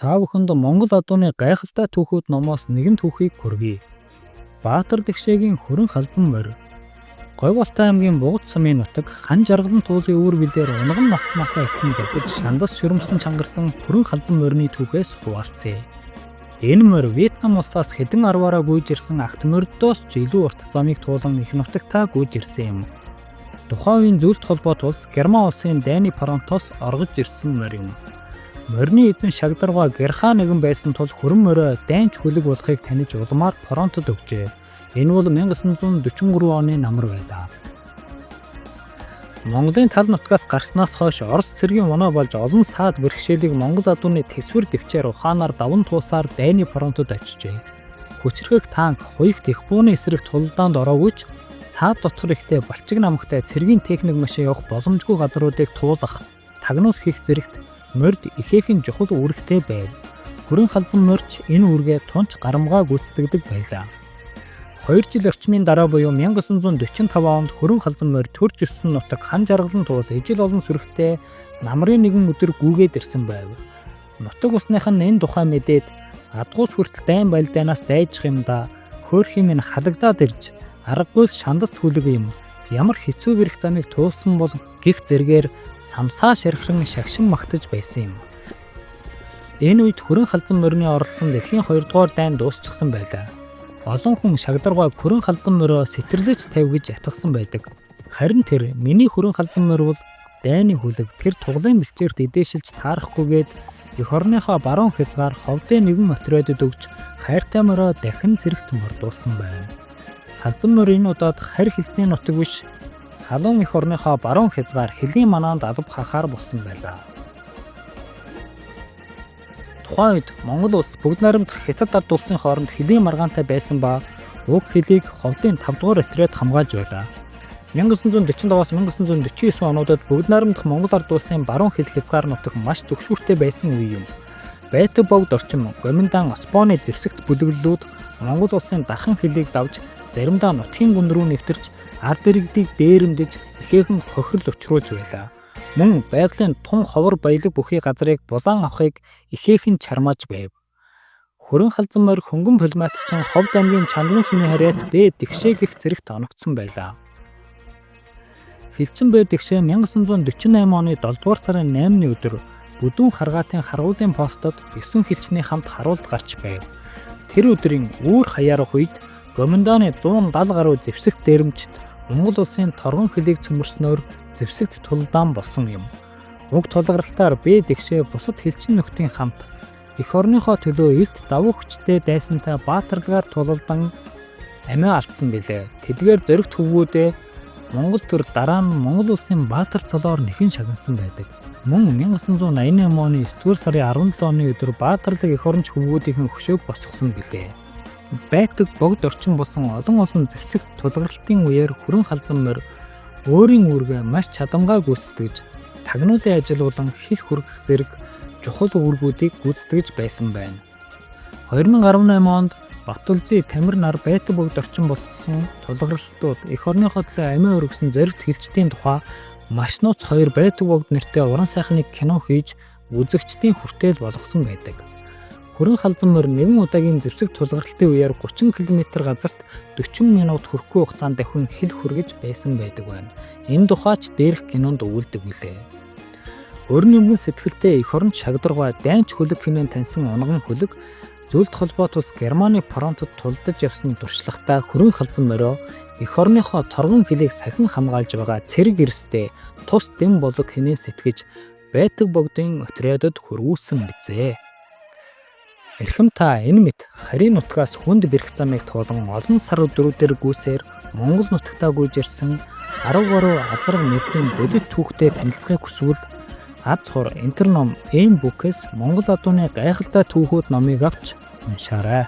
Та бүхэнд Монгол адууны гайхалтай түүхүүд номоос нэгэн түүхийг хүргэе. Баатар Дэгшээгийн Хүрэн халзан морь. Говьолтой аймгийн Бугад сумын нутаг хан жаргалан туулын үүр билээр унган наснаасаа эхлэн давхиж шандас шүрмсэн чангарсан Хүрэн халзан морины түүхээс хуваалцъя. Энэ морь Вьетнам улсаас хэдэн арваараа гүйж ирсэн Агт морьдоос ч илүү урт замыг туулан их нутагтаа гүйж ирсэн юм. Тухайн үеийн зөвлөлт холбоот улс Герман улсын Дайны Фронтоос оргож ирсэн морь юм. Морины эзэн Шагдаргаа Герхаа нэгэн байсан тул Хүрэн морио дайнч хөлөг болохыг таниж улмаар Фронтод өгчээ. Энэ бол 1943 оны намар байлаа. Монголын тал нутгаас гарснаас хойш Орос цэргийн воноо болж олон саад бэрхшээлийг Монгол адууны тэсвэр дэвчээр ухаанаар даван туусаар Дайны Фронтод очжээ. Хүчрхэг танк, хуйх дэх бууны эсрэг тулдаанд ороогүй ч саад дотор ихтэй балчиг намагтай цэргийн техник машин явах боломжгүй газруудыг туулах, тагнуул хийх зэрэгт морьд ихээхэн жухал үүрэгтэй байв. Хүрэн халзан морьч энэ үүргээ тунч гарамгаа гүйцэтгэдэг байлаа. 2 жил орчмын дараа буюу 1945 онд Хүрэн халзан морь төрж өссөн нутаг хан жаргалан туус ижил олон сүрэгтэй намрын нэгэн өдөр гүгээд ирсэн байв. Нутаг усных нь энэ тухай мэдээд адгуус хүртэл дайн байлдаанаас дайжих юм да, хөөрх юм халагдаад ирж аргагүй шандас түлэг юм. Ямар хэцүү бэрх замыг туулсан бол гих зэргээр самсаа шархран шагшин магтаж байсан юм. Энэ үед Хүрэн халзан морины оролцсон дэлхийн 2 дугаар дайн дуусчихсан байлаа. Олон хүн Шагдаргааг Хүрэн халзан морио сэтэрлэж тавьж ятгсан байдаг. Харин тэр миний Хүрэн халзан морь бол дайны хүлэг тэр туглын бэлчээрт эдээшилж таарахгүйгээд эх орныхоо баруун хязгаар ховдын нэгэн отрядд өгч хайртай морио дахин зэрэгт мордуулсан байна. Халзан морь энэ удаад харь хилтний нутаг биш, халуун эх орныхоо баруун хязгаар Хөлийн манаанд алба хахаар болсон байлаа. Тухайн үед Монгол улс бүгд найрамдах Хятад ард улсын хооронд Хөлийн маргаантай байсан ба уг Хөлийг ховдын 5 дугаар отряд хамгаалж байлаа. 1945-аас 1949 онуудад бүгд найрамдах Монгол ард улсын баруун Хөл хязгаар нутаг маш түгшүүртэй байсан үе юм. Байтаг богд орчим Гоминдан Осбооны зэвсэгт бүлэглэлүүд Монгол улсын дархан Хөлийг давж заримдаа нутгийн гүн рүү нэвтэрч ард иргэдийг дээрэмдэж ихээхэн хохирол учруулж байлаа. Мөн байгалийн тун ховор баялаг бүхий газрыг булаан авахыг ихээхэн чармааж байв. Хүрэн халзан морь хөнгөн пулематчин Ховд аймгийн Чанган сүмийн харьяат Б Дэгшээ гэх зэрэгт оногдсон байлаа. Хилчин Б Дэгшээ 1948 оны 7 дугаар сарын 8-ны өдөр Бүдүүн харгаатын харгуулын постод 9 хилчний хамт харуулт гарч байв. Тэр өдрийн үүр хаяарах үед Гоминданы 170 гаруй зэвсэгт дээрэмчт Монгол улсын торгон Хөлийг цөмөрснөөр зэвсэгт тулдаан болсон юм. Уг тулгаралтаар Б Дэгшээ бусад хилчин нөхдийн хамт эх орныхоо төлөө илт давуу хүчтэй дайсантай баатарлагаар тулалдан амиа алдсан билээ. Тэдгээр зоригт хөвгүүдээ Монгол төр дараа нь Монгол улсын баатар цолоор нэхэн шагнасан байдаг. Мөн 1988 оны 9 сарын 17 оны өдөр баатарлаг эх оронч хөвгүүдийн хөшөөг босгосон билээ. Байтаг богд орчин болсон олон зэвсэгт тулгарлалтын үеэр Хүрэн халзан морь өөрийн үүргээ маш чадамгай гүйцэтгэж, тагнуулын ажилуулан хил хүргэх зэрэг чухал үүргүүдийг гүйцэтгэж байсан байна. 2018 онд Батүлзий Тамир нар байтаг богд орчин болсон тулгарлалтууд эх орныхоо төлөө амиа өргөсөн зоригт хилчдийн тухай маш нууц 2 байтаг богд нэртэй уран сайхныг кино хийж үзэгчдийн хүртээл болгосон байдаг. Хүрэн халзан морь нэгэн удаагийн зэвсэг тулгарлалтын үеэр 30 км газарт 40 минут хүрэхгүй хугацаанд давхин хил хүргэж байсан байдаг байна. Энэ тухайч дээрх кинонд өгүүлдэг билээ. Өрн юмгэн сэтгэлтэй эх оронч Шагдаргаа дайнч хөлөг хэмээн таньсан унган хөлөг зөвлөлт холбоот улс Германы фронтод тулдаж явсан туршлагатай Хүрэн халзан морио эх орныхоо торгон Хөлийг сахин хамгаалж байгаа цэрэг эрсдээ тус дэм болог хинээ сэтгэж байтаг богдын отрядад хөрвүүлсэн бизээ. Эрхэм та энэ мэт харийн нутгаас хүнд бэрх замыг туулан олон сар өдрүүдээр гүйсээр Монгол нутагтаа гүйж ирсэн 10 гаруй азар нэрдийн бодит түүхтэй танилцахыг хүсвэл аз хур интерном эм бүкэс Монгол адууны гайхалтай түүхүүд номыг авч уншаарай.